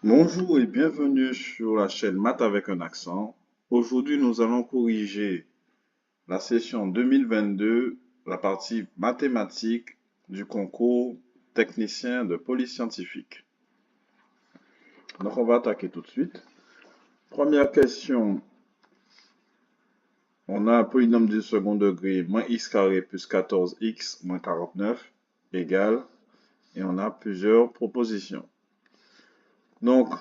Bonjour et bienvenue sur la chaîne Maths avec un accent. Aujourd'hui, nous allons corriger la session 2022, la partie mathématiques du concours technicien de police scientifique. Donc, on va attaquer tout de suite. Première question. On a un polynôme du second degré, moins x carré plus 14x moins 49 égale, et on a plusieurs propositions. Donc,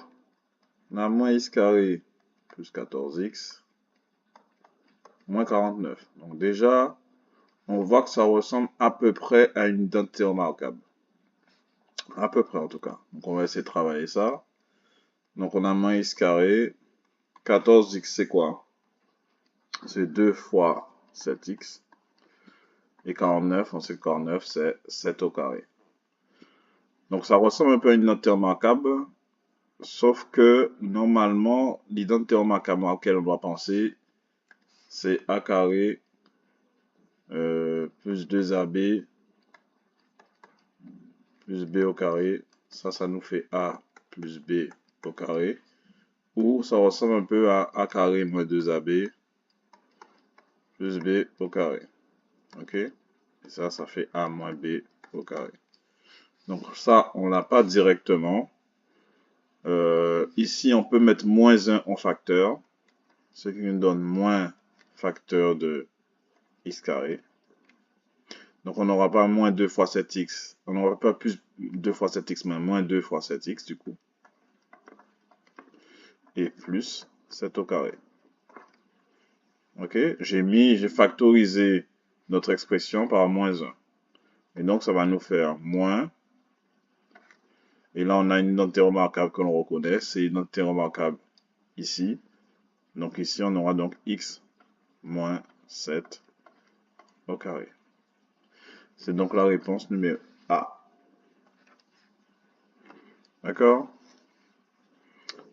on a moins x carré plus 14x moins 49. Donc déjà, on voit que ça ressemble à peu près à une identité remarquable. À peu près en tout cas. Donc on va essayer de travailler ça. Donc on a moins x carré. 14x c'est quoi? C'est 2 fois 7x. Et 49, on sait que 49 c'est 7 au carré. Donc ça ressemble un peu à une identité remarquable. Sauf que normalement, l'identité remarquable à laquelle on doit penser, c'est a carré plus 2ab plus b au carré. Ça nous fait a plus b au carré. Ou ça ressemble un peu à a carré moins 2ab plus b au carré. Ok? Et ça fait a moins b au carré. Donc ça, on l'a pas directement. Ici, on peut mettre moins 1 en facteur. Ce qui nous donne moins facteur de x carré. Donc on n'aura pas moins 2 fois 7x. On n'aura pas plus 2 fois 7x, mais moins 2 fois 7x du coup. Et plus 7 au carré. Ok? J'ai factorisé notre expression par moins 1. Et donc ça va nous faire moins. Et là on a une identité remarquable que l'on reconnaît. C'est une identité remarquable ici. Donc ici on aura donc x moins 7 au carré. C'est donc la réponse numéro A. D'accord?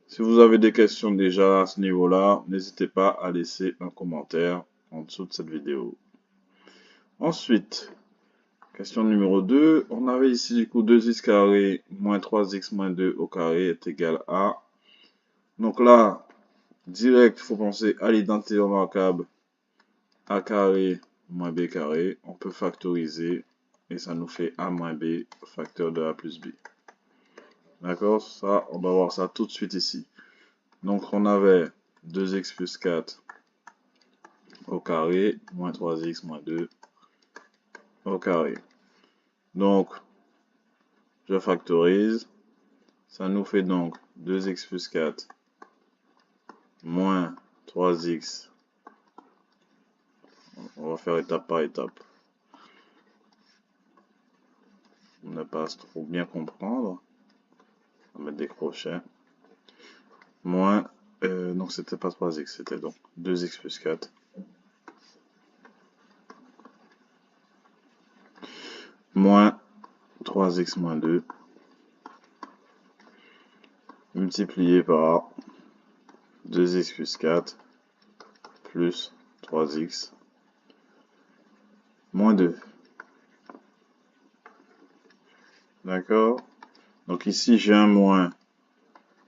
Si vous avez des questions déjà à ce niveau-là, n'hésitez pas à laisser un commentaire en dessous de cette vidéo. Ensuite, question numéro 2, on avait ici du coup 2x carré moins 3x moins 2 au carré est égal à... Donc là, direct, il faut penser à l'identité remarquable a carré moins b carré. On peut factoriser et ça nous fait a moins b facteur de a plus b. D'accord? Ça, on va voir ça tout de suite ici. Donc on avait 2x plus 4 au carré, moins 3x moins 2 au carré. Donc, je factorise. Ça nous fait donc 2x plus 4 moins 3x. On va faire étape par étape. On n'a pas trop bien comprendre. On va mettre des crochets. Moins, donc c'était pas 3x, c'était donc 2x plus 4. Moins 3x moins 2. Multiplié par 2x plus 4 plus 3x moins 2. D'accord? Donc ici, j'ai un moins.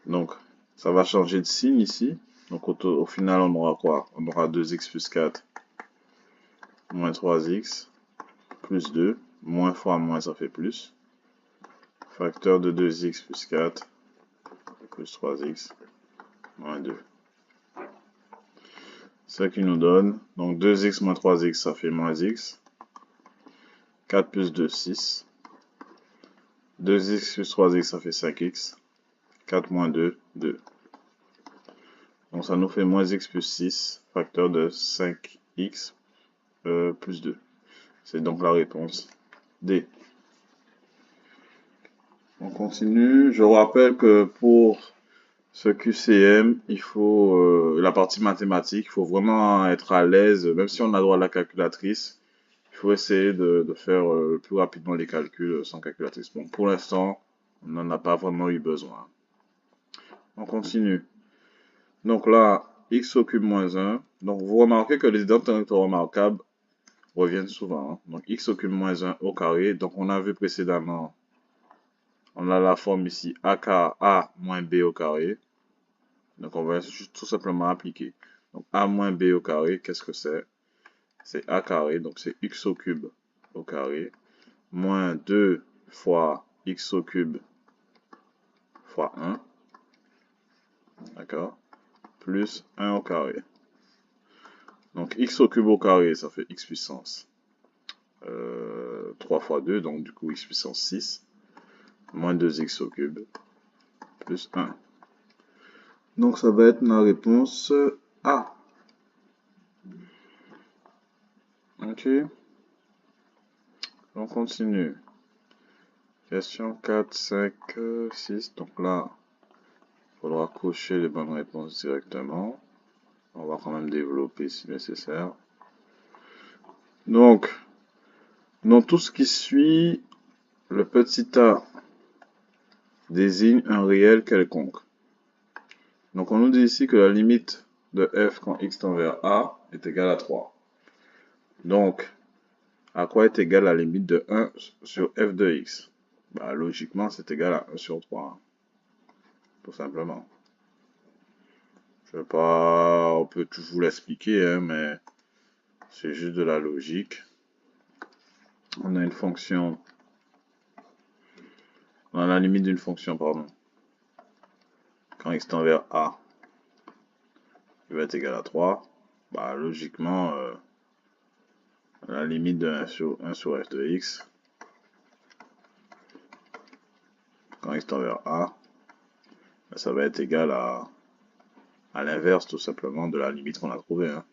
Donc, ça va changer de signe ici. Donc au final, on aura quoi? On aura 2x plus 4 moins 3x plus 2. Moins fois moins, ça fait plus. Facteur de 2x plus 4 plus 3x moins 2. Ce qui nous donne, donc 2x moins 3x, ça fait moins x. 4 plus 2, 6. 2x plus 3x, ça fait 5x. 4 moins 2, 2. Donc ça nous fait moins x plus 6, facteur de 5x plus 2. C'est donc la réponse D. On continue. Je rappelle que pour ce QCM, il faut la partie mathématique, il faut vraiment être à l'aise, même si on a droit à la calculatrice, il faut essayer de faire le plus rapidement les calculs sans calculatrice. Bon, pour l'instant, on n'en a pas vraiment eu besoin. On continue. Donc là, x au cube moins 1. Donc vous remarquez que les identités remarquables reviennent souvent. Hein. Donc x au cube moins 1 au carré. Donc on a vu précédemment On a la forme ici A moins B au carré. Donc on va juste tout simplement appliquer. Donc A moins B au carré, qu'est-ce que c'est? C'est A carré, donc c'est x au cube au carré, moins 2 fois x au cube fois 1, d'accord, plus 1 au carré. Donc x au cube au carré, ça fait x puissance 3 fois 2, donc du coup x puissance 6, moins 2x au cube, plus 1. Donc ça va être ma réponse A. Ok, on continue. Question 4, 5, 6. Donc là, il faudra cocher les bonnes réponses directement. On va quand même développer si nécessaire. Donc, dans tout ce qui suit, le petit a désigne un réel quelconque. Donc, on nous dit ici que la limite de f quand x tend vers a est égale à 3. Donc, à quoi est égale la limite de 1 sur f de x? Bah, logiquement, c'est égal à 1 sur 3. Hein, tout simplement. Je vais pas, on peut toujours l'expliquer, hein, mais c'est juste de la logique. On a une fonction, on a la limite d'une fonction, pardon. Quand x tend vers a, il va être égal à 3. Bah, logiquement, la limite de 1 sur f de x, quand x tend vers a, bah, ça va être égal à l'inverse tout simplement de la limite qu'on a trouvée. Hein.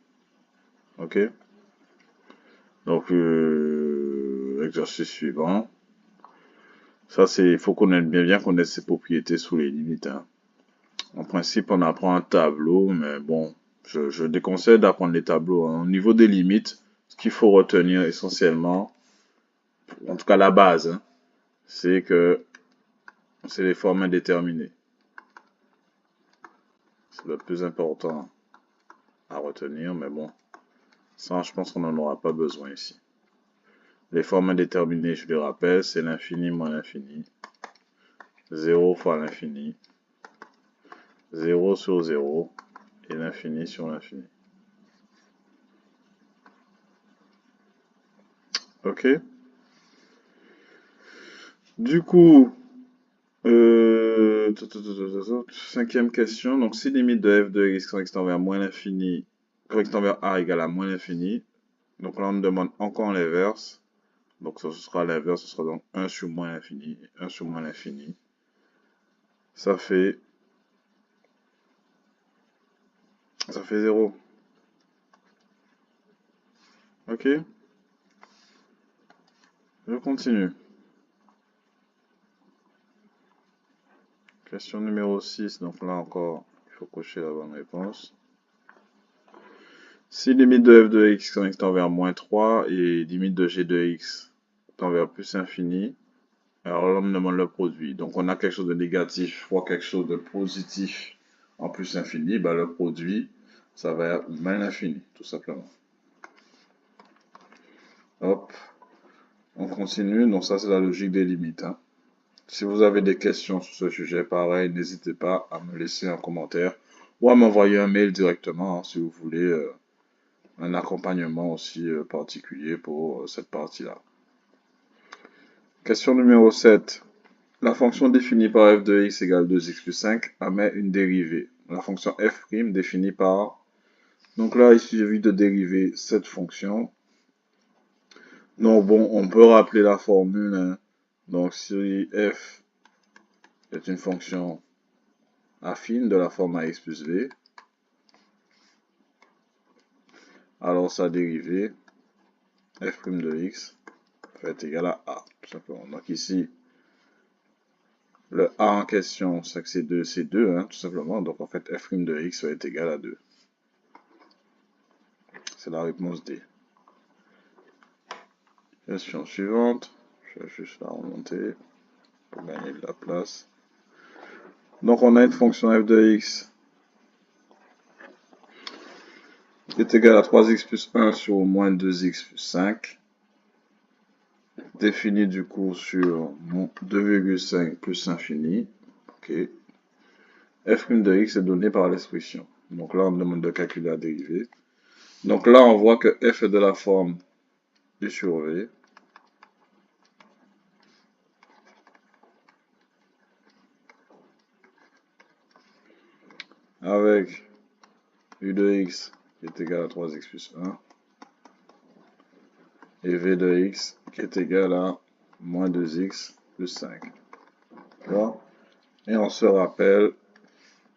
Ok. Donc, exercice suivant. Ça, c'est, il faut bien connaître ses propriétés sous les limites. Hein. En principe, on apprend un tableau, mais bon, je déconseille d'apprendre les tableaux. Hein. Au niveau des limites, ce qu'il faut retenir essentiellement, en tout cas la base, hein, c'est que c'est les formes indéterminées. C'est le plus important à retenir, mais bon, ça, je pense qu'on n'en aura pas besoin ici. Les formes indéterminées, je le rappelle, c'est l'infini moins l'infini. 0 fois l'infini. 0 sur 0. Et l'infini sur l'infini. Ok. Du coup, cinquième question. Donc, si limite de f de x quand x tend vers moins l'infini, quand x tend vers a égale à moins l'infini, donc là, on nous demande encore l'inverse. Donc, ce sera l'inverse, ce sera donc 1 sur moins l'infini, 1 sur moins l'infini. Ça fait 0. Ok. Je continue. Question numéro 6. Donc là encore, il faut cocher la bonne réponse. Si limite de f de x quand x tend vers moins 3 et limite de g de x tend vers plus infini, alors là on me demande le produit. Donc on a quelque chose de négatif fois quelque chose de positif en plus infini, bah le produit, ça va être moins l'infini, tout simplement. Hop, on continue. Donc ça c'est la logique des limites. Hein. Si vous avez des questions sur ce sujet, pareil, n'hésitez pas à me laisser un commentaire ou à m'envoyer un mail directement hein, si vous voulez un accompagnement aussi particulier pour cette partie-là. Question numéro 7. La fonction définie par f de x égale 2x plus 5 admet une dérivée. La fonction f' définie par... Donc là, il suffit de dériver cette fonction. Donc bon, on peut rappeler la formule. Hein. Donc si f est une fonction affine de la forme ax plus v, alors sa dérivée, f' de x, va être égale à a, tout simplement. Donc ici, le a en question, c'est que c'est 2, hein, tout simplement. Donc en fait, f' de x va être égal à 2. C'est la réponse D. Question suivante. Je vais juste la remonter pour gagner de la place. Donc on a une fonction f de x qui est égale à 3x plus 1 sur moins 2x plus 5. défini du coup sur mon 2,5 plus infini. Ok. F' de x est donné par l'expression. Donc là, on me demande de calculer la dérivée. Donc là, on voit que f est de la forme u sur v. Avec u de x qui est égal à 3x plus 1. Et v de x qui est égal à moins 2x plus 5. D'accord? Et on se rappelle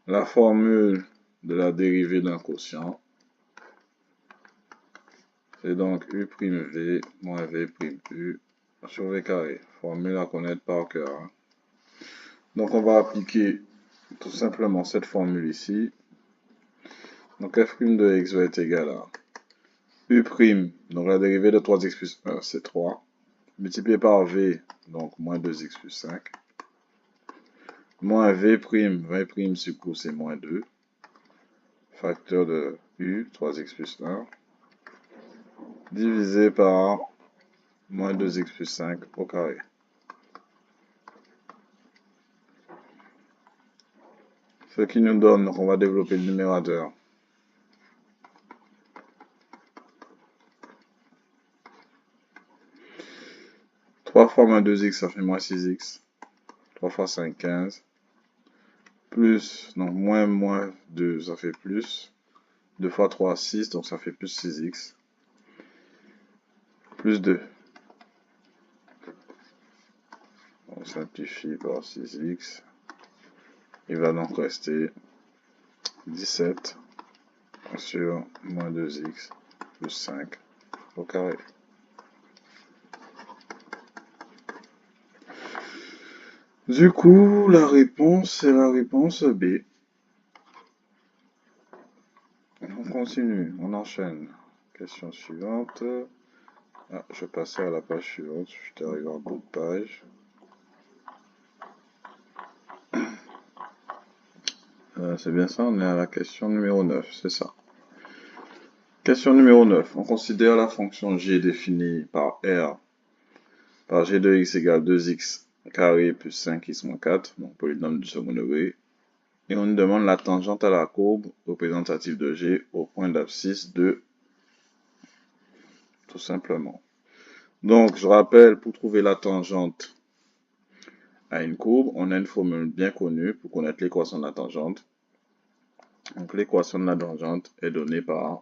la formule de la dérivée d'un quotient. C'est donc u'v moins v'u sur v carré. Formule à connaître par cœur. Hein. Donc on va appliquer tout simplement cette formule ici. Donc f' de x va être égal à u', donc la dérivée de 3x plus 1 c'est 3, multiplié par v, donc moins 2x plus 5, moins v', v' du coup c'est moins 2, facteur de u, 3x plus 1, divisé par moins 2x plus 5 au carré. Ce qui nous donne, donc on va développer le numérateur. Trois fois moins 2x, ça fait moins 6x. 3 fois 5, 15. Plus, donc moins 2, ça fait plus. 2 fois 3, 6, donc ça fait plus 6x. Plus 2. On simplifie par 6x. Il va donc rester 17 sur moins 2x plus 5 au carré. Du coup, la réponse est la réponse B. On continue, on enchaîne. Question suivante. Ah, je vais passer à la page suivante. Je suis arrivé en bout de page. C'est bien ça, on est à la question numéro 9, c'est ça. Question numéro 9. On considère la fonction g définie par R par g de x égale 2x carré plus 5x moins 4, donc polynôme du second degré. Et on nous demande la tangente à la courbe représentative de g au point d'abscisse de, tout simplement. Donc, je rappelle, pour trouver la tangente à une courbe, on a une formule bien connue pour connaître l'équation de la tangente. Donc, l'équation de la tangente est donnée par,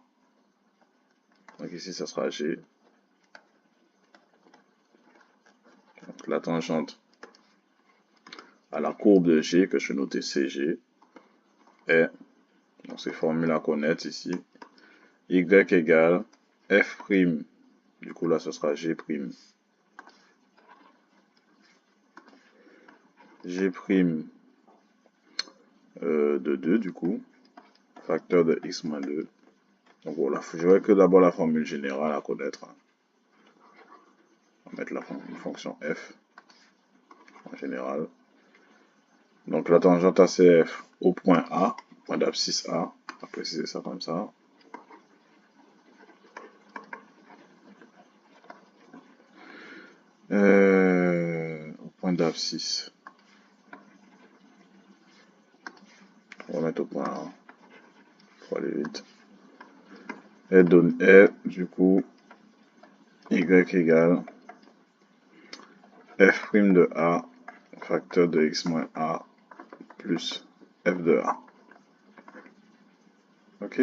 donc ici, ça sera g. Donc, la tangente à la courbe de g, que je vais noter cg, est, donc c'est formule à connaître ici, y égale f', du coup là ce sera g', de 2 du coup, facteur de x moins 2. Donc voilà, je dirais que d'abord la formule générale à connaître. On va mettre une fonction f en général. Donc la tangente ACF au point A, point d'abscisse A, on va préciser ça comme ça. Au point d'abscisse. On va mettre au point A. Pour aller vite. Et donne du coup, y égale f' de A, facteur de x moins A, plus f de A. Ok?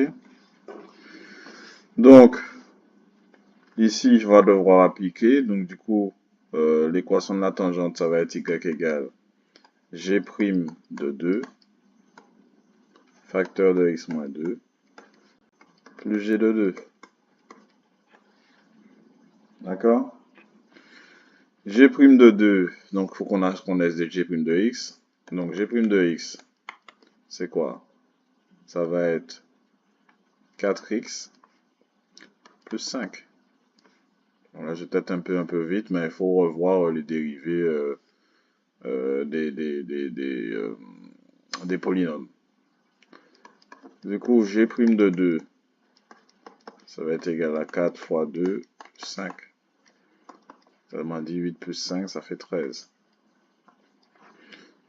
Donc, ici, je vais devoir appliquer. Donc, du coup, l'équation de la tangente, ça va être y égale g' de 2, facteur de x moins 2, plus g de 2. D'accord? G' de 2, donc il faut qu'on connaisse des g' de x. Donc g' de x, c'est quoi? Ça va être 4x plus 5. Bon, là, je tâte un peu vite, mais il faut revoir les dérivés des polynômes. Du coup, g' de 2, ça va être égal à 4 fois 2 plus 5. Ça m'a dit 8 plus 5, ça fait 13.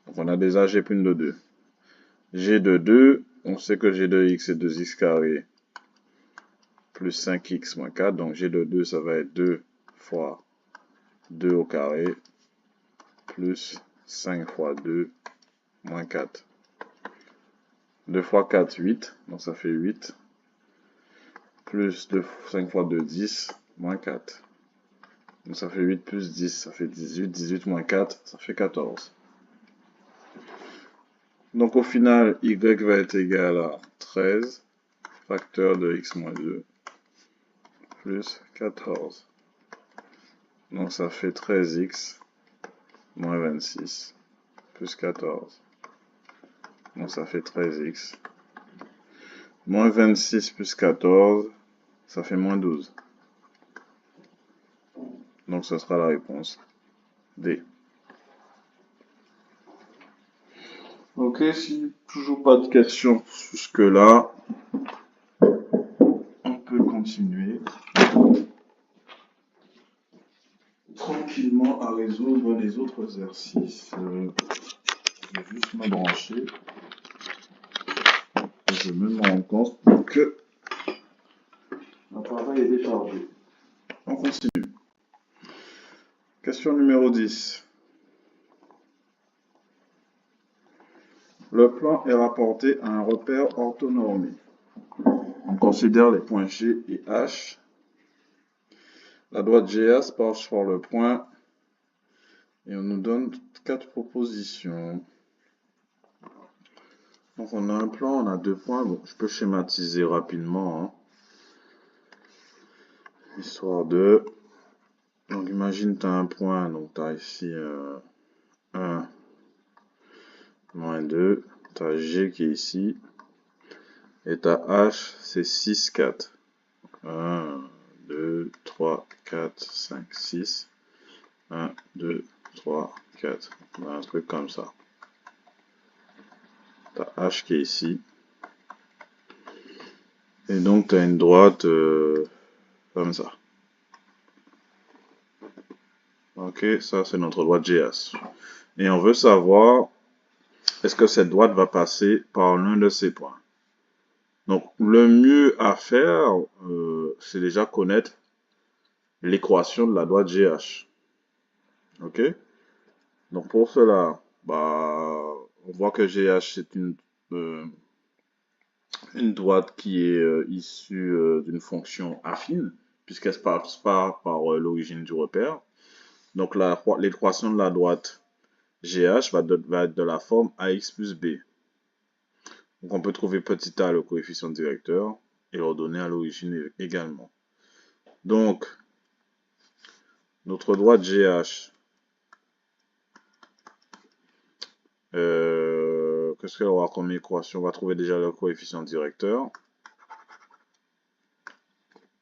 Donc on a déjà G prime de 2. G de 2, on sait que G de x est 2x carré plus 5x moins 4. Donc G de 2, ça va être 2 fois 2 au carré plus 5 fois 2 moins 4. 2 fois 4, 8. Donc ça fait 8. Plus 5 fois 2, 10. Moins 4. Donc ça fait 8 plus 10. Ça fait 18. 18 moins 4, ça fait 14. Donc au final, y va être égal à 13. Facteur de x moins 2. Plus 14. Donc ça fait 13x moins 26 plus 14. Donc ça fait 13x. Moins 26 plus 14, ça fait moins 12. Donc ce sera la réponse D. Ok, si toujours pas de questions jusque-là, on peut continuer tranquillement à résoudre les autres exercices. Je vais juste me brancher. Je me rends compte que l'appareil est déchargé. On continue. Question numéro 10. Le plan est rapporté à un repère orthonormé. On considère les points G et H. La droite GA passe par le point et on nous donne 4 propositions. Donc on a un plan, on a 2 points. Bon, je peux schématiser rapidement, hein. Histoire de... Donc imagine tu as un point, donc tu as ici 1, moins 2, tu as G qui est ici, et ta H c'est 6, 4. 1, 2, 3, 4, 5, 6. 1, 2, 3, 4. Un truc comme ça. Tu as H qui est ici. Et donc tu as une droite comme ça. Ok, ça c'est notre droite GH. Et on veut savoir, est-ce que cette droite va passer par l'un de ces points? Donc le mieux à faire, c'est déjà connaître l'équation de la droite GH. Ok? Donc pour cela, on voit que GH c'est une droite qui est issue d'une fonction affine, puisqu'elle passe par l'origine du repère. Donc l'équation de la droite GH va être de la forme AX plus B. Donc on peut trouver petit a le coefficient directeur et le donner à l'origine également. Donc notre droite GH, qu'est-ce qu'elle aura comme équation? On va trouver déjà le coefficient directeur.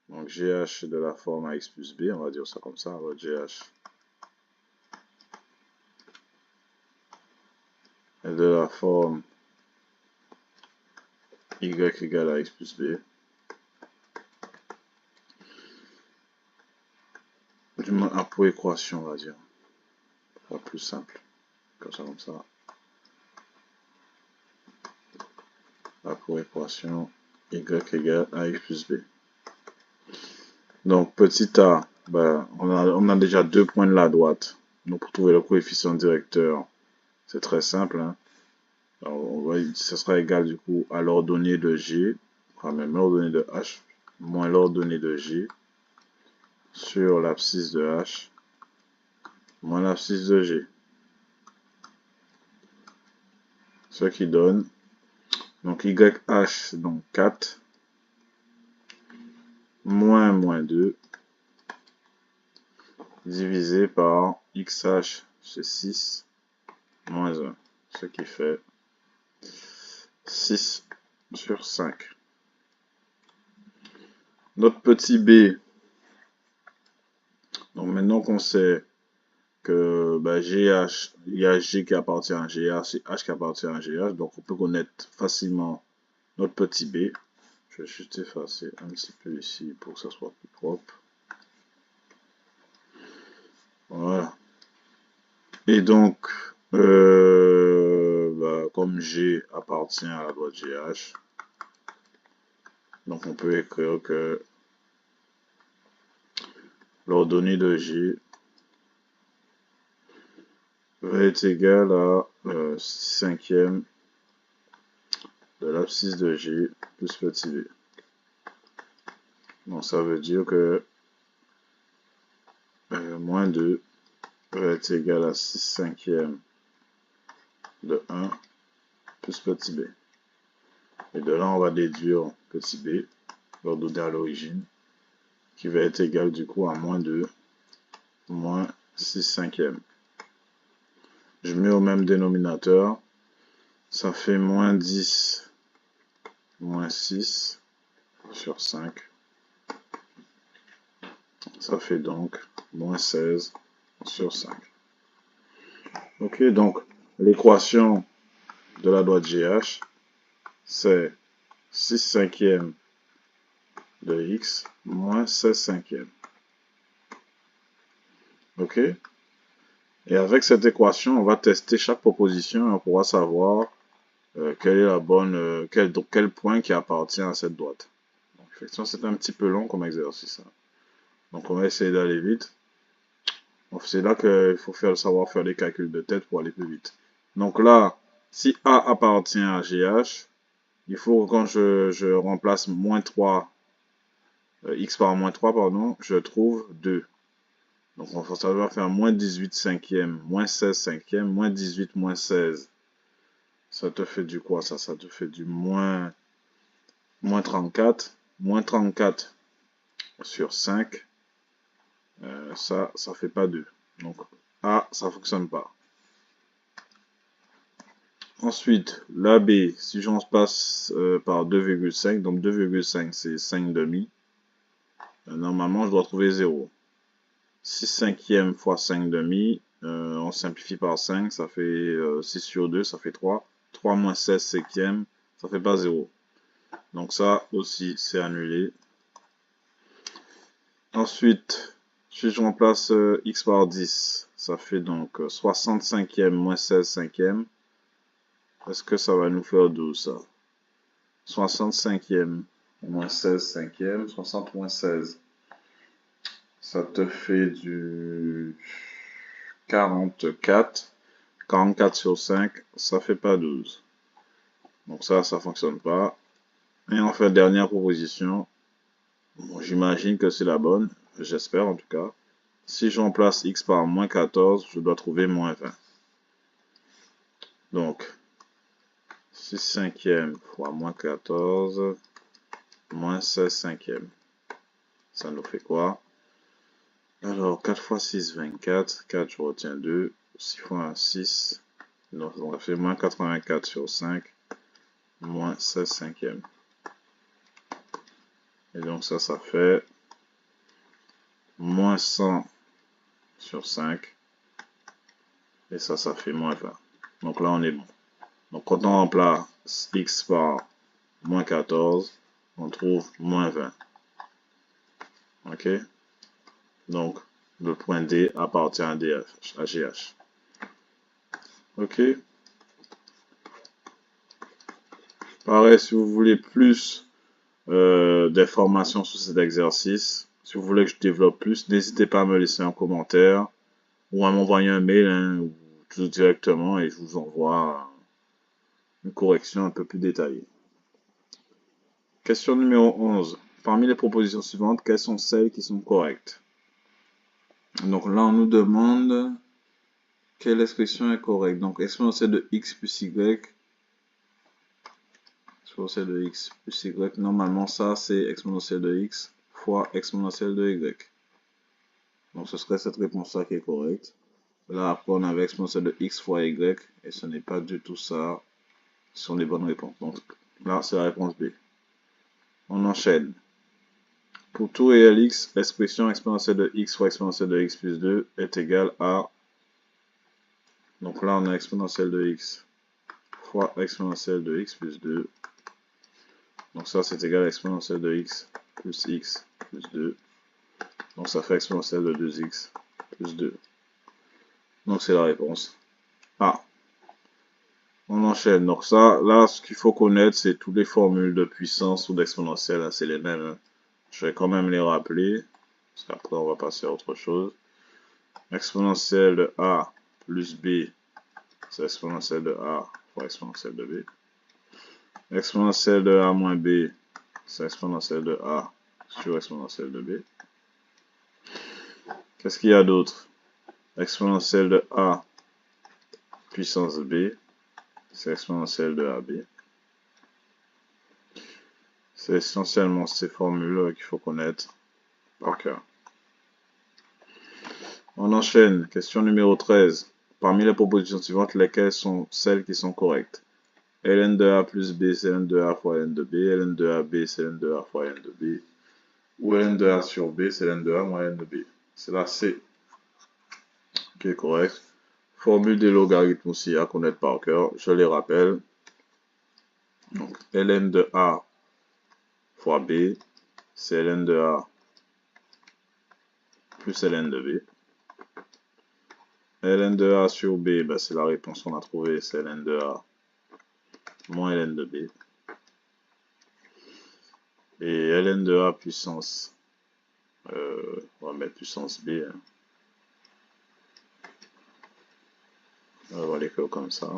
Donc GH est de la forme AX plus B, on va dire ça comme ça. Alors GH est de la forme Y égale à X plus B. Du moins, A pour équation, on va dire. Pas plus simple. Comme ça. A pour équation, Y égale à X plus B. Donc, petit a, on a déjà 2 points de la droite. Donc, pour trouver le coefficient directeur, c'est très simple, hein. Alors, ça sera égal du coup à l'ordonnée de G, enfin même l'ordonnée de H, moins l'ordonnée de G, sur l'abscisse de H, moins l'abscisse de G. Ce qui donne, donc YH, donc 4, moins 2, divisé par XH, c'est 6, moins 1, ce qui fait 6 sur 5. Notre petit b, donc maintenant qu'on sait que GH, il y a G qui appartient à GH et H qui appartient à GH, donc on peut connaître facilement notre petit b. Je vais juste effacer un petit peu ici pour que ça soit plus propre. Voilà. Et donc, comme G appartient à la boîte GH, donc on peut écrire que l'ordonnée de G va être égale à 6/5 de l'abscisse de G plus petit b. Donc ça veut dire que moins 2 va être égal à 6/5 de 1 plus petit b. Et de là, on va déduire petit b, l'ordonnée à l'origine, qui va être égal du coup à moins 2 moins 6/5. Je mets au même dénominateur, ça fait moins 10 moins 6 sur 5. Ça fait donc moins 16 sur 5. Ok, donc l'équation de la droite GH, c'est 6/5 de x moins 16/5. Ok? Et avec cette équation, on va tester chaque proposition et on pourra savoir quelle est la bonne, quel point qui appartient à cette droite. Donc, effectivement, c'est un petit peu long comme exercice. Donc, on va essayer d'aller vite. C'est là qu'il faut savoir faire des calculs de tête pour aller plus vite. Donc là, si A appartient à GH, il faut que quand je remplace moins 3, x par moins 3, pardon, je trouve 2. Donc ça va faire moins 18/5, moins 16/5, moins 18 moins 16. Ça te fait du quoi ça? Ça te fait du moins 34. Moins 34 sur 5. Ça fait pas 2. Donc A, ça fonctionne pas. Ensuite, la B, si j'en passe par 2,5, donc 2,5 c'est 5 demi. Normalement, je dois trouver 0. 6/5 fois 5 demi, on simplifie par 5, ça fait 6 sur 2, ça fait 3. 3 moins 16/5, ça fait pas 0. Donc ça aussi, c'est annulé. Ensuite, si je remplace x par 10, ça fait donc 65e moins 16/5. Est-ce que ça va nous faire 12 ça? 65e moins 16/5, 60 moins 16. Ça te fait du 44. 44 sur 5, ça fait pas 12. Donc ça fonctionne pas. Et on fait dernière proposition. Bon, j'imagine que c'est la bonne. J'espère en tout cas. Si je remplace x par moins 14, je dois trouver moins 20. Donc, 6/5 fois moins 14, moins 16/5. Ça nous fait quoi? Alors, 4 fois 6, 24. 4, je retiens 2. 6 fois 1, 6. Donc, on a fait moins 84 sur 5, moins 16/5. Et donc, ça fait moins 100 sur 5. Et ça fait moins 20. Donc là, on est bon. Donc, quand on remplace x par moins 14, on trouve moins 20. Ok? Donc, le point D appartient à GH. Ok? Pareil, si vous voulez plus d'informations sur cet exercice, si vous voulez que je développe plus, n'hésitez pas à me laisser un commentaire ou à m'envoyer un mail ou tout directement et je vous envoie une correction un peu plus détaillée. Question numéro 11. Parmi les propositions suivantes, quelles sont celles qui sont correctes? Donc là, on nous demande quelle expression est correcte. Donc, exponentielle de x plus y. Exponentielle de x plus y. Normalement, ça, c'est exponentielle de x fois exponentielle de y. Donc, ce serait cette réponse-là qui est correcte. Là, après, on avait exponentielle de x fois y. Et ce n'est pas du tout ça. Ce sont les bonnes réponses. Donc, là, c'est la réponse B. On enchaîne. Pour tout réel x, l'expression exponentielle de x fois exponentielle de x plus 2 est égale à... Donc là, on a exponentielle de x fois exponentielle de x plus 2. Donc ça, c'est égal à exponentielle de x plus 2. Donc ça fait exponentielle de 2x plus 2. Donc c'est la réponse A. On enchaîne. Donc ça, là, ce qu'il faut connaître, c'est toutes les formules de puissance ou d'exponentielle. C'est les mêmes. Hein. Je vais quand même les rappeler. Parce qu'après, on va passer à autre chose. Exponentielle de A plus B, c'est exponentielle de A fois exponentielle de B. Exponentielle de A moins B, c'est exponentielle de A sur exponentielle de B. Qu'est-ce qu'il y a d'autre? Exponentielle de A puissance B, c'est exponentielle de AB. C'est essentiellement ces formules qu'il faut connaître par cœur. On enchaîne. Question numéro 13. Parmi les propositions suivantes, lesquelles sont celles qui sont correctes? ln de A plus B, c'est ln de A fois ln de B. ln de AB, c'est ln de A fois ln de B. Ou ln de A sur B, c'est ln de A moins ln de B. C'est la C qui est correcte. Formule des logarithmes aussi à connaître par cœur. Je les rappelle. Donc, ln de A fois B, c'est ln de A plus ln de B. ln de A sur B, ben c'est la réponse qu'on a trouvée, c'est ln de A moins ln de B. Et ln de A puissance, on va mettre puissance B. Hein. On va l'écrire comme ça.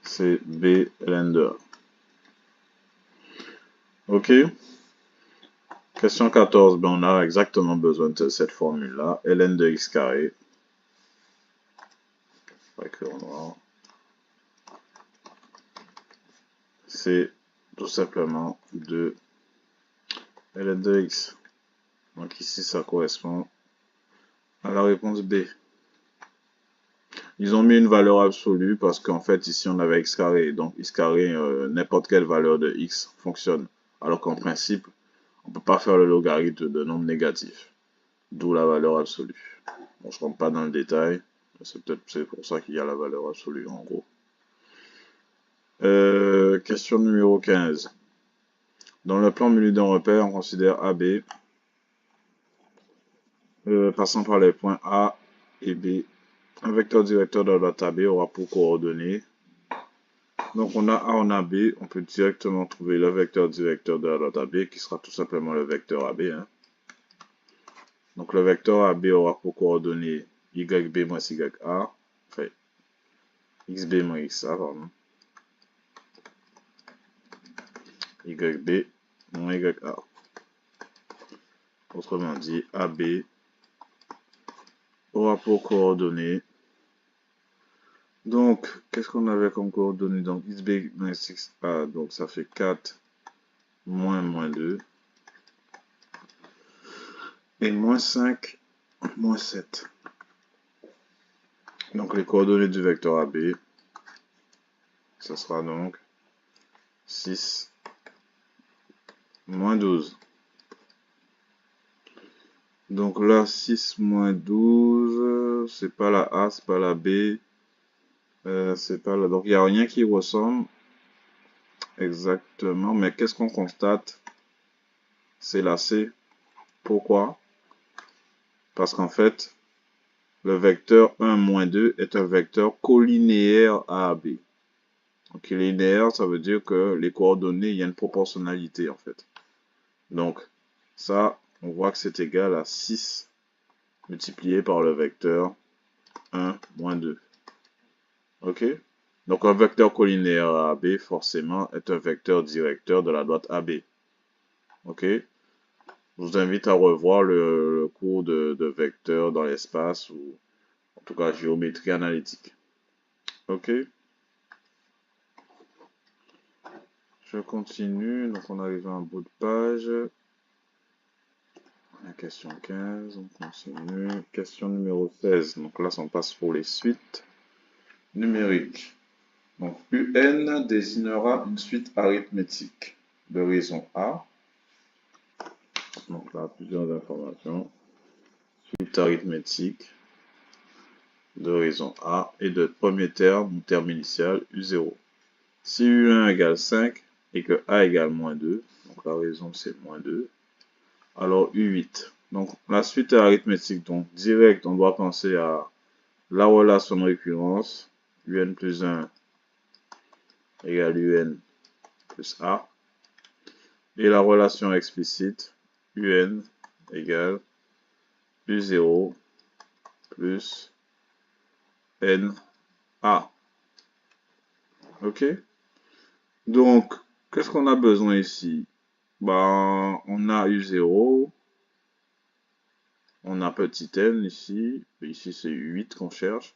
C'est B ln de A. Ok. Question 14, ben on a exactement besoin de cette formule-là. ln de x carré. On va écrire en noir. C'est tout simplement de ln de x. Donc ici, ça correspond à la réponse B. Ils ont mis une valeur absolue parce qu'en fait, ici, on avait x carré. Donc, x carré, n'importe quelle valeur de x fonctionne. Alors qu'en principe, on ne peut pas faire le logarithme de nombres négatifs. D'où la valeur absolue. Bon, je ne rentre pas dans le détail. C'est pour ça qu'il y a la valeur absolue, en gros. Question numéro 15. Dans le plan muni d'un repère, on considère AB passant par les points A et B. Un vecteur directeur de la date AB aura pour coordonnées. Donc on a A, on a B, on peut directement trouver le vecteur directeur de la date AB qui sera tout simplement le vecteur AB. Hein. Donc le vecteur AB aura pour coordonnées YB moins YA, enfin XB moins XA, pardon. YB moins YA. Autrement dit, AB aura pour coordonnées. Donc, qu'est-ce qu'on avait comme coordonnées? Donc, XB moins XA, donc ça fait 4 moins 2. Et moins 5, moins 7. Donc, les coordonnées du vecteur AB, ça sera donc 6, moins 12. Donc là, 6 moins 12, c'est pas la A, c'est pas la B, c'est pas la... Donc il n'y a rien qui ressemble exactement, mais qu'est-ce qu'on constate? C'est la C. Pourquoi? Parce qu'en fait, le vecteur 1 moins 2 est un vecteur collinéaire à AB. Donc linéaire, ça veut dire que les coordonnées, il y a une proportionnalité en fait. Donc ça, on voit que c'est égal à 6 multiplié par le vecteur 1 moins 2. Ok? Donc un vecteur collinéaire à AB, forcément, est un vecteur directeur de la droite AB. Ok? Je vous invite à revoir le cours de vecteurs dans l'espace ou en tout cas géométrie analytique. Ok? Je continue. Donc on arrive à un bout de page. La question 15, on continue. Question numéro 16. Donc là, on passe pour les suites numériques. Donc UN désignera une suite arithmétique de raison A. Donc là, plusieurs informations. Suite arithmétique de raison A et de premier terme, terme initial, U0. Si U1 égale 5 et que A égale moins 2, donc la raison c'est moins 2, alors U8. Donc, la suite est arithmétique. Donc, direct, on doit penser à la relation de récurrence. UN plus 1 égale UN plus A. Et la relation explicite. UN égale U0 plus NA. OK? Donc, qu'est-ce qu'on a besoin ici? Ben, on a U0. On a petit n ici. Ici, c'est 8 qu'on cherche.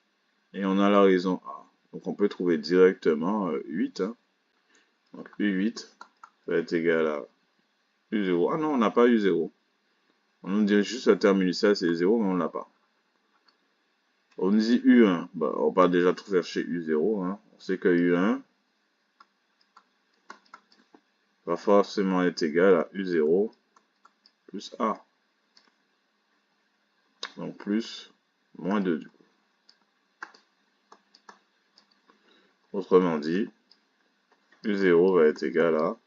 Et on a la raison A. Donc, on peut trouver directement 8. Hein. Donc, U8 va être égal à U0. Ah non, on n'a pas U0. On nous dit juste le terme initial, c'est 0, mais on ne l'a pas. On nous dit U1. Bah, on va déjà tout chercher U0. Hein. On sait que U1 va forcément être égal à U0 plus A. Donc, plus moins 2 du coup. Autrement dit, U0 va être égal à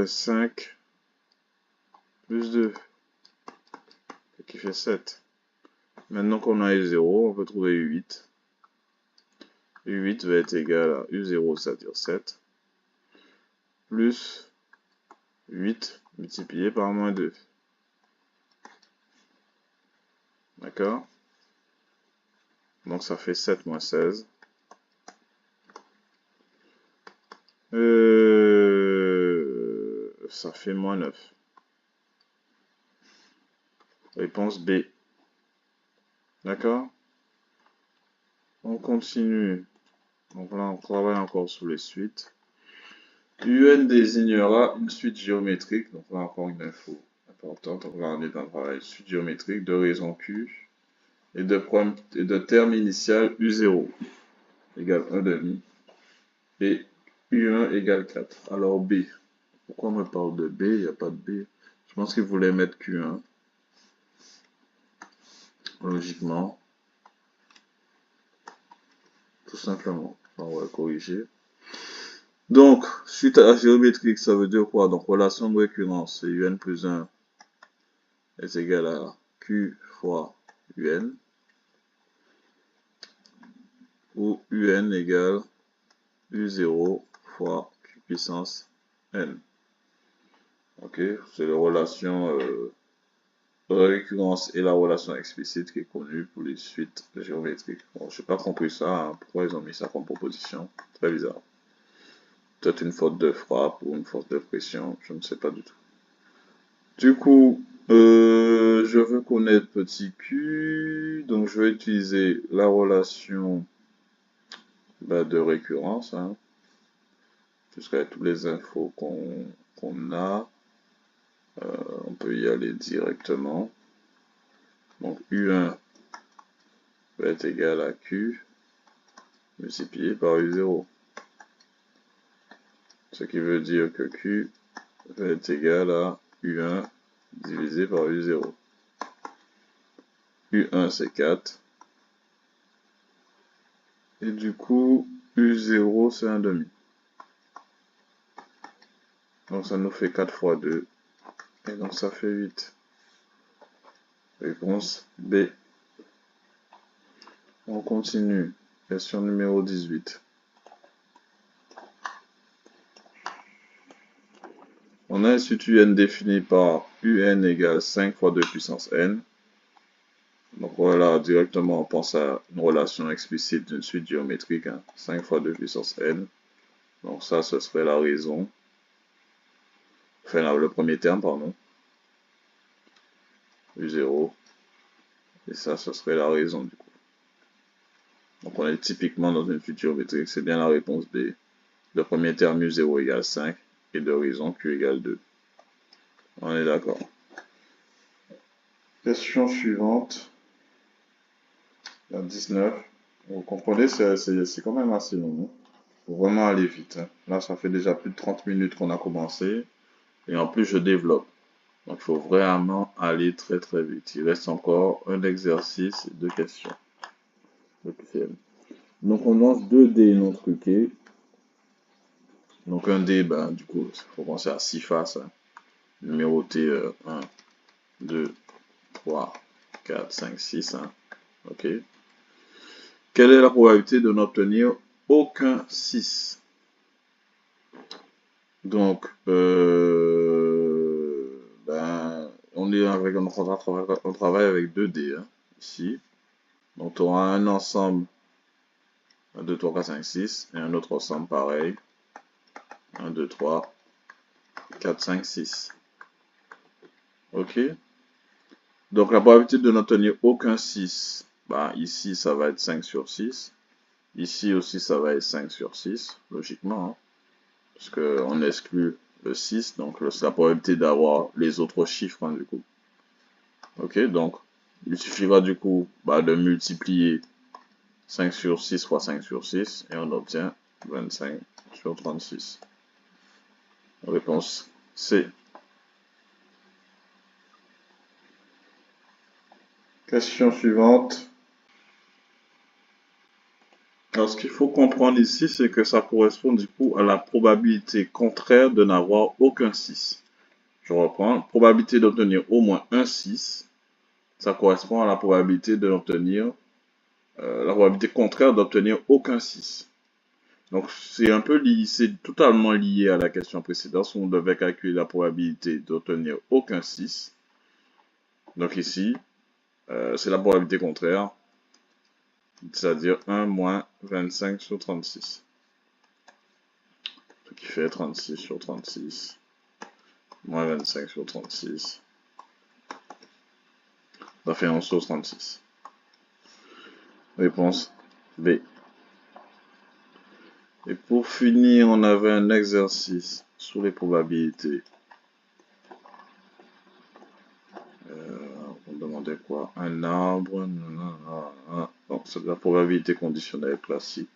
5 plus 2, qui fait 7. Maintenant qu'on a U0, on peut trouver U8. U8 va être égal à U0, c'est-à-dire 7, plus 8 multiplié par moins 2. D'accord? Donc ça fait 7 moins 16. Ça fait moins 9. Réponse B. D'accord? On continue. Donc là, on travaille encore sous les suites. UN désignera une suite géométrique. Donc là, encore une info importante. Donc là, on est dans le travail suite géométrique de raison Q et de terme initial U0 égale 1,5 et U1 égale 4. Alors B. Pourquoi on me parle de B? Il n'y a pas de B. Je pense qu'il voulait mettre Q1. Logiquement. Tout simplement. On va corriger. Donc, suite à la géométrique, ça veut dire quoi? Donc, relation de récurrence, c'est UN plus 1 est égal à Q fois UN. Où UN égale U0 fois Q puissance N. Ok, c'est la relation de récurrence et la relation explicite qui est connue pour les suites géométriques. Bon, je n'ai pas compris ça, hein. Pourquoi ils ont mis ça comme proposition? Très bizarre. Peut-être une faute de frappe ou une faute de pression, je ne sais pas du tout. Du coup, je veux connaître petit q, donc je vais utiliser la relation de récurrence, hein, jusqu'à toutes les infos qu'on a. On peut y aller directement. Donc U1 va être égal à Q multiplié par U0. Ce qui veut dire que Q va être égal à U1 divisé par U0. U1 c'est 4. Et du coup, U0 c'est 1,5. Donc ça nous fait 4 fois 2. Et donc ça fait 8. Réponse B. On continue. Question numéro 18. On a un suite UN défini par UN égale 5 fois 2 puissance n. Donc voilà, directement on pense à une relation explicite d'une suite géométrique. Hein, 5 fois 2 puissance n. Donc ça, ce serait la raison. Enfin, là, le premier terme, pardon. U0. Et ça, ce serait la raison du coup. Donc on est typiquement dans une suite géométrique. C'est bien la réponse B. Le premier terme U0 égale 5 et de raison Q égale 2. On est d'accord. Question suivante. La 19. Vous comprenez, c'est quand même assez long. Il faut vraiment aller vite. Hein. Là, ça fait déjà plus de 30 minutes qu'on a commencé. Et en plus, je développe. Donc, il faut vraiment aller très très vite. Il reste encore un exercice et 2 questions. Donc, on lance 2 dés non truqués. Donc, un dé, du coup, il faut penser à 6 faces. Hein. Numéroté 1, 2, 3, 4, 5, 6. Hein. OK. Quelle est la probabilité de n'obtenir aucun 6? Donc, on travaille avec 2D hein, ici. Donc, tu auras un ensemble 1, 2, 3, 4, 5, 6 et un autre ensemble pareil. 1, 2, 3, 4, 5, 6. OK? Donc, la probabilité de n'obtenir aucun 6, bah, ici, ça va être 5 sur 6. Ici aussi, ça va être 5 sur 6, logiquement. Hein, parce qu'on exclut le 6, donc c'est la probabilité d'avoir les autres chiffres, hein, du coup. OK, donc, il suffira du coup de multiplier 5 sur 6 fois 5 sur 6 et on obtient 25 sur 36. Réponse C. Question suivante. Alors, ce qu'il faut comprendre ici, c'est que ça correspond du coup à la probabilité contraire de n'avoir aucun 6. Je reprends. Probabilité d'obtenir au moins un 6, ça correspond à la probabilité de l'obtenir, la probabilité contraire d'obtenir aucun 6. Donc, c'est un peu lié, c'est totalement lié à la question précédente où on devait calculer la probabilité d'obtenir aucun 6. Donc ici, c'est la probabilité contraire, c'est-à-dire 1 moins 25 sur 36. Ce qui fait 36 sur 36, moins 25 sur 36. Ça fait 11 sur 36. Réponse B. Et pour finir, on avait un exercice sur les probabilités. On demandait quoi? Un arbre. Donc, c'est de la probabilité conditionnelle classique.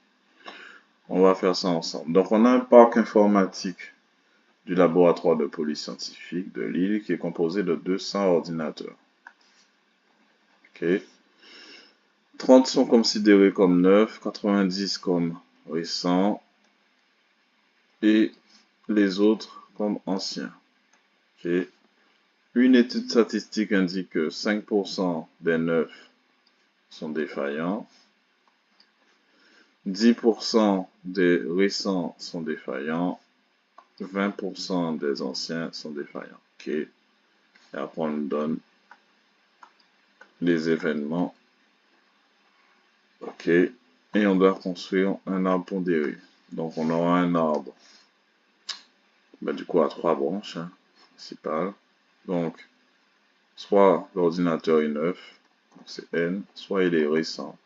On va faire ça ensemble. Donc, on a un parc informatique du laboratoire de police scientifique de Lille qui est composé de 200 ordinateurs. OK. 30 sont considérés comme neufs, 90 comme récents et les autres comme anciens. Okay. Une étude statistique indique que 5% des neufs sont défaillants, 10% des récents sont défaillants, 20% des anciens sont défaillants. Okay. Et après, on nous donne les événements. OK. Et on doit construire un arbre pondéré. Donc, on aura un arbre du coup à 3 branches principales. Donc, soit l'ordinateur est neuf, c'est N, soit il est récent,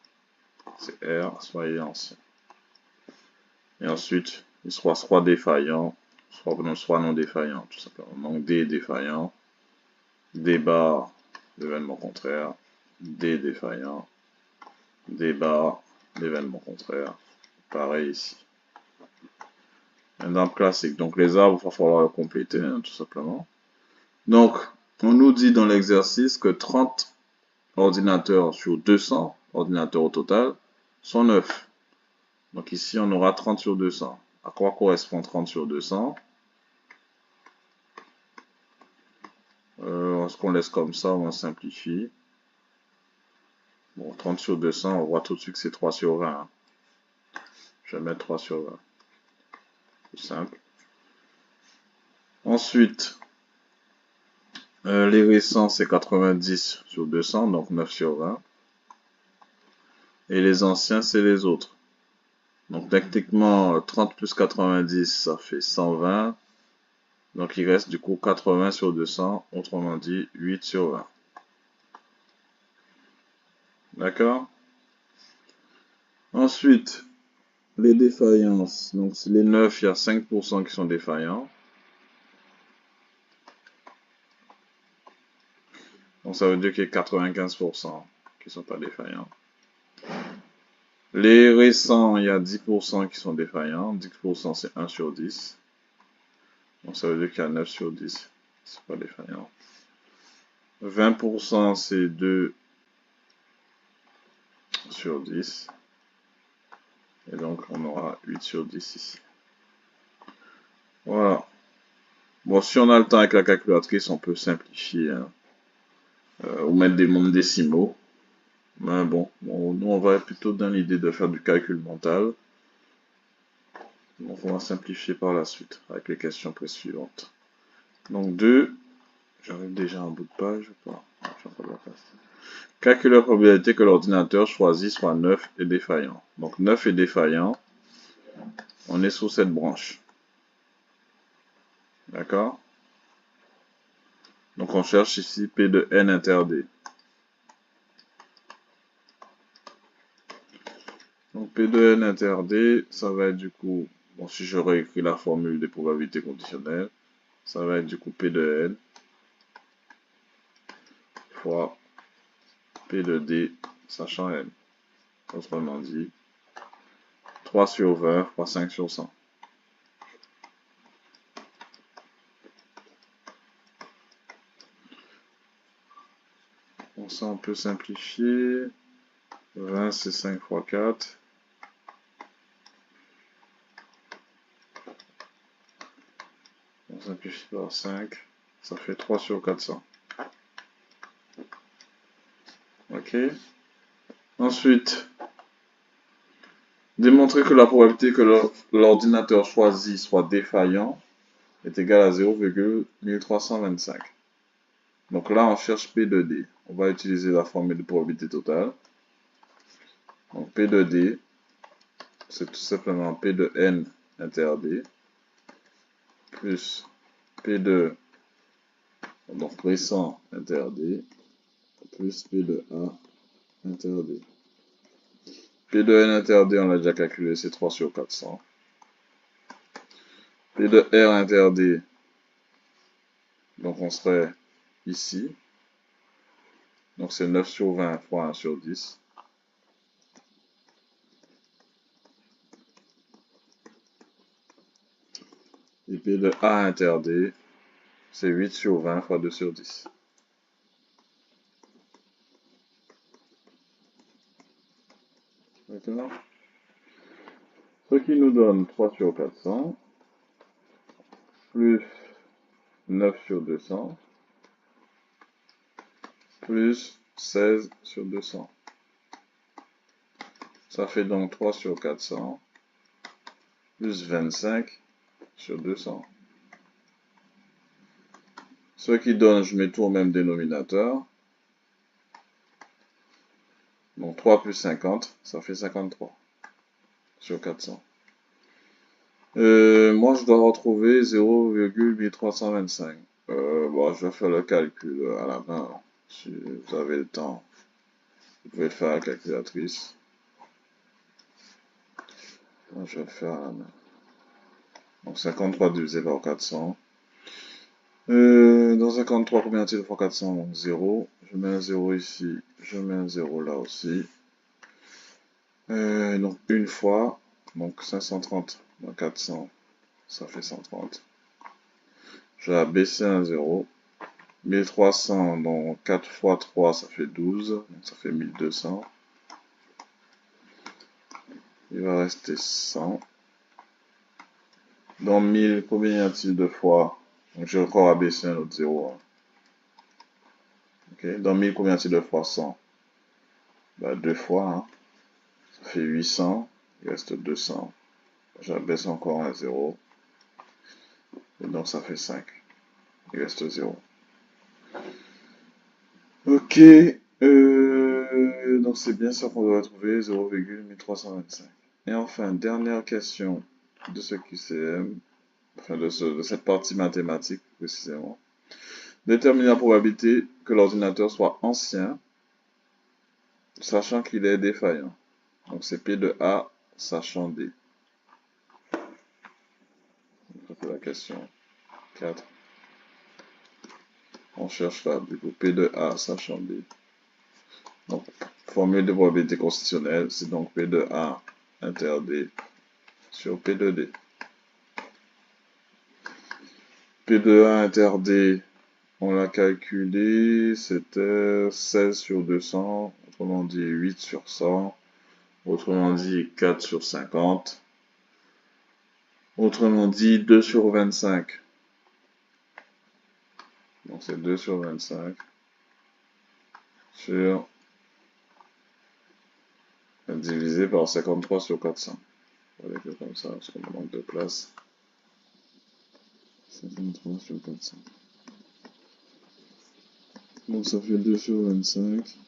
c'est R, soit il est ancien. Et ensuite, il sera soit défaillant, soit non défaillant, tout simplement. Donc, D est défaillant, D bar, l'événement contraire, D défaillant, D bar, l'événement contraire. Pareil ici. Un arbre classique. Donc, les arbres, il va falloir le compléter, hein, tout simplement. Donc, on nous dit dans l'exercice que 30 ordinateurs sur 200 ordinateurs au total sont neufs. Donc ici, on aura 30 sur 200. À quoi correspond 30 sur 200? Est-ce qu'on laisse comme ça ou on simplifie? Bon, 30 sur 200, on voit tout de suite que c'est 3 sur 20. Hein. Je vais mettre 3 sur 20. C'est simple. Ensuite, les récents, c'est 90 sur 200, donc 9 sur 20. Et les anciens, c'est les autres. Donc techniquement, 30 plus 90, ça fait 120. Donc il reste du coup 80 sur 200, autrement dit 8 sur 20. D'accord? Ensuite, les défaillances. Donc les 9, il y a 5% qui sont défaillants. Donc ça veut dire qu'il y a 95% qui ne sont pas défaillants. Les récents, il y a 10% qui sont défaillants. 10% c'est 1 sur 10. Donc ça veut dire qu'il y a 9 sur 10 qui ne sont pas défaillants. 20% c'est 2 sur 10. Et donc on aura 8 sur 10 ici. Voilà. Bon, si on a le temps avec la calculatrice, on peut simplifier. Hein. ou mettre des nombres décimaux. Mais bon, nous on va être plutôt dans l'idée de faire du calcul mental. Donc on va simplifier par la suite avec les questions suivantes. Donc 2, j'arrive déjà en bout de page ou pas? Calculer la probabilité que l'ordinateur choisi soit 9 et défaillant. Donc 9 est défaillant, on est sous cette branche. D'accord? Donc on cherche ici P de N inter D. Donc P de N inter D, ça va être du coup, bon si je réécris la formule des probabilités conditionnelles, ça va être du coup P de N fois P de D sachant N. Autrement dit, 3 sur 20 fois 5 sur 100. Bon, ça on peut simplifier. 20 c'est 5 fois 4. On simplifie par 5. Ça fait 3 sur 400. Ok. Ensuite, démontrer que la probabilité que l'ordinateur choisi soit défaillant est égale à 0,1325. Donc là, on cherche P de D. On va utiliser la formule de probabilité totale. Donc P de D, c'est tout simplement P de N inter D plus P de donc récent inter D plus P de A inter D. P de N inter D, on l'a déjà calculé, c'est 3 sur 400. P de R inter D, donc on serait ici. Donc c'est 9 sur 20 fois 1 sur 10. Et P de A inter D, c'est 8 sur 20 fois 2 sur 10. D'accord? Ce qui nous donne 3 sur 400, plus 9 sur 200, plus 16 sur 200. Ça fait donc 3 sur 400, plus 25 sur 200. Ce qui donne, je mets tout au même dénominateur. Donc 3 plus 50, ça fait 53 sur 400. Moi, je dois retrouver 0,1325. Bon, je vais faire le calcul à la main. Si vous avez le temps, vous pouvez le faire à la calculatrice. Moi, je vais le faire à la main. Donc 53 divisé par 400. Dans 53, combien y a-t-il fois 400? Donc 0. Je mets un 0 ici. Je mets un 0 là aussi. Donc une fois. Donc 530 dans 400. Ça fait 130. Je vais abaisser un 0. 1300, donc 4 fois 3, ça fait 12. Donc ça fait 1200. Il va rester 100. Dans 1000, combien y a-t-il de fois? Donc j'ai encore abaissé un autre 0. Hein. Okay. Dans 1000, combien y a-t-il de fois 100? Bah, 2 fois. Hein. Ça fait 800. Il reste 200. J'abaisse encore un 0. Et donc ça fait 5. Il reste 0. Ok. Donc c'est bien ça qu'on doit trouver, 0,1325. Et enfin, dernière question de ce QCM, enfin de cette partie mathématique précisément. Déterminer la probabilité que l'ordinateur soit ancien, sachant qu'il est défaillant. Donc c'est P de A, sachant D. Ça fait la question 4. On cherche là, du coup, P de A, sachant D. Donc, formule de probabilité constitutionnelle, c'est donc P de A inter D sur P de D. P de A inter D, on l'a calculé, c'était 16 sur 200, autrement dit 8 sur 100, autrement dit 4 sur 50, autrement dit 2 sur 25. Donc c'est 2 sur 25. sur divisé par 53 sur 400. On va l'écrire comme ça parce qu'on manque de place. 53 sur 400. Donc ça fait 2 sur 25,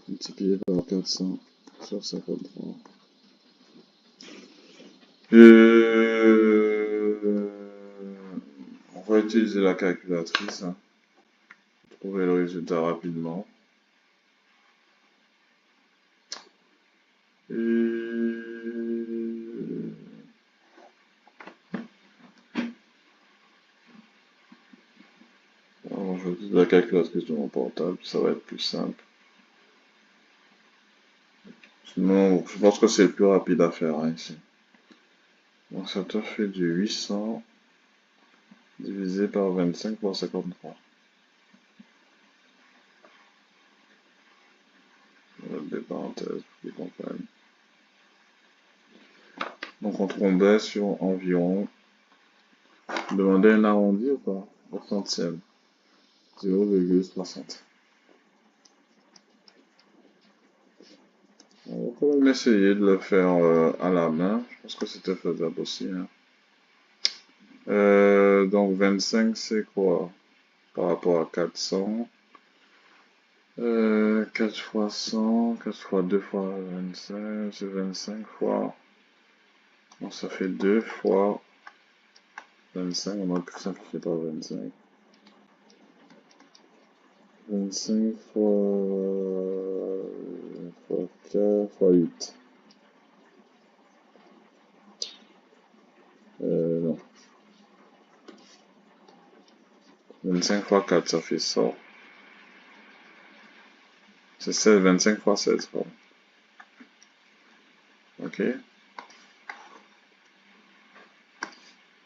multiplié par 400 sur 53. On va utiliser la calculatrice pour trouver le résultat rapidement. Alors, je vais utiliser la calculatrice de mon portable, ça va être plus simple. Sinon, je pense que c'est le plus rapide à faire ici. Donc ça te fait du 800 divisé par 25 fois 53. On va mettre des parenthèses pour qu'ils comprennent. Donc on tombait sur environ, demander un arrondi ou pas, au centième, 0,60. On va quand même essayer de le faire à la main, je pense que c'était faisable aussi. Hein. Donc 25 c'est quoi par rapport à 400? 4 fois 100, 4 fois 2 fois 25, c'est 25 fois. Donc ça fait 2 fois 25, on aurait pu simplifier par 25. 25 fois 4 fois 8. Non. 25 fois 4, ça fait ça. C'est 16, 25 fois 16, pardon. Ok.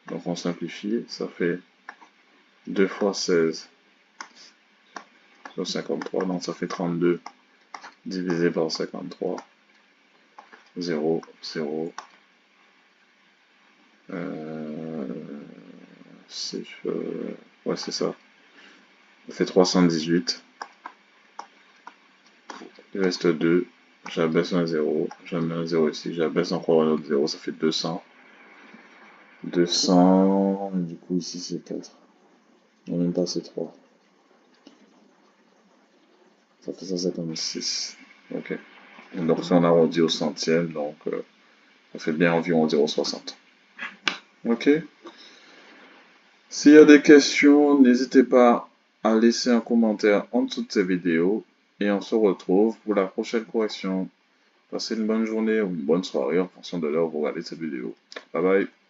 Donc on simplifie, ça fait 2 fois 16 sur 53, donc ça fait 32 divisé par 53. 0, 0. Ouais, c'est ça. Ça fait 318. Il reste 2. J'abaisse un 0. Je mets un 0 ici. J'abaisse encore un autre 0. Ça fait 200. 200. Et du coup, ici, c'est 4. Non, même pas, c'est 3. Ça fait 156. Ok. Donc, si on arrondit au centième, donc ça fait bien environ 0,60. Ok. S'il y a des questions, n'hésitez pas à laisser un commentaire en dessous de ces vidéos. Et on se retrouve pour la prochaine correction. Passez une bonne journée ou une bonne soirée en fonction de l'heure où vous regardez cette vidéo. Bye bye.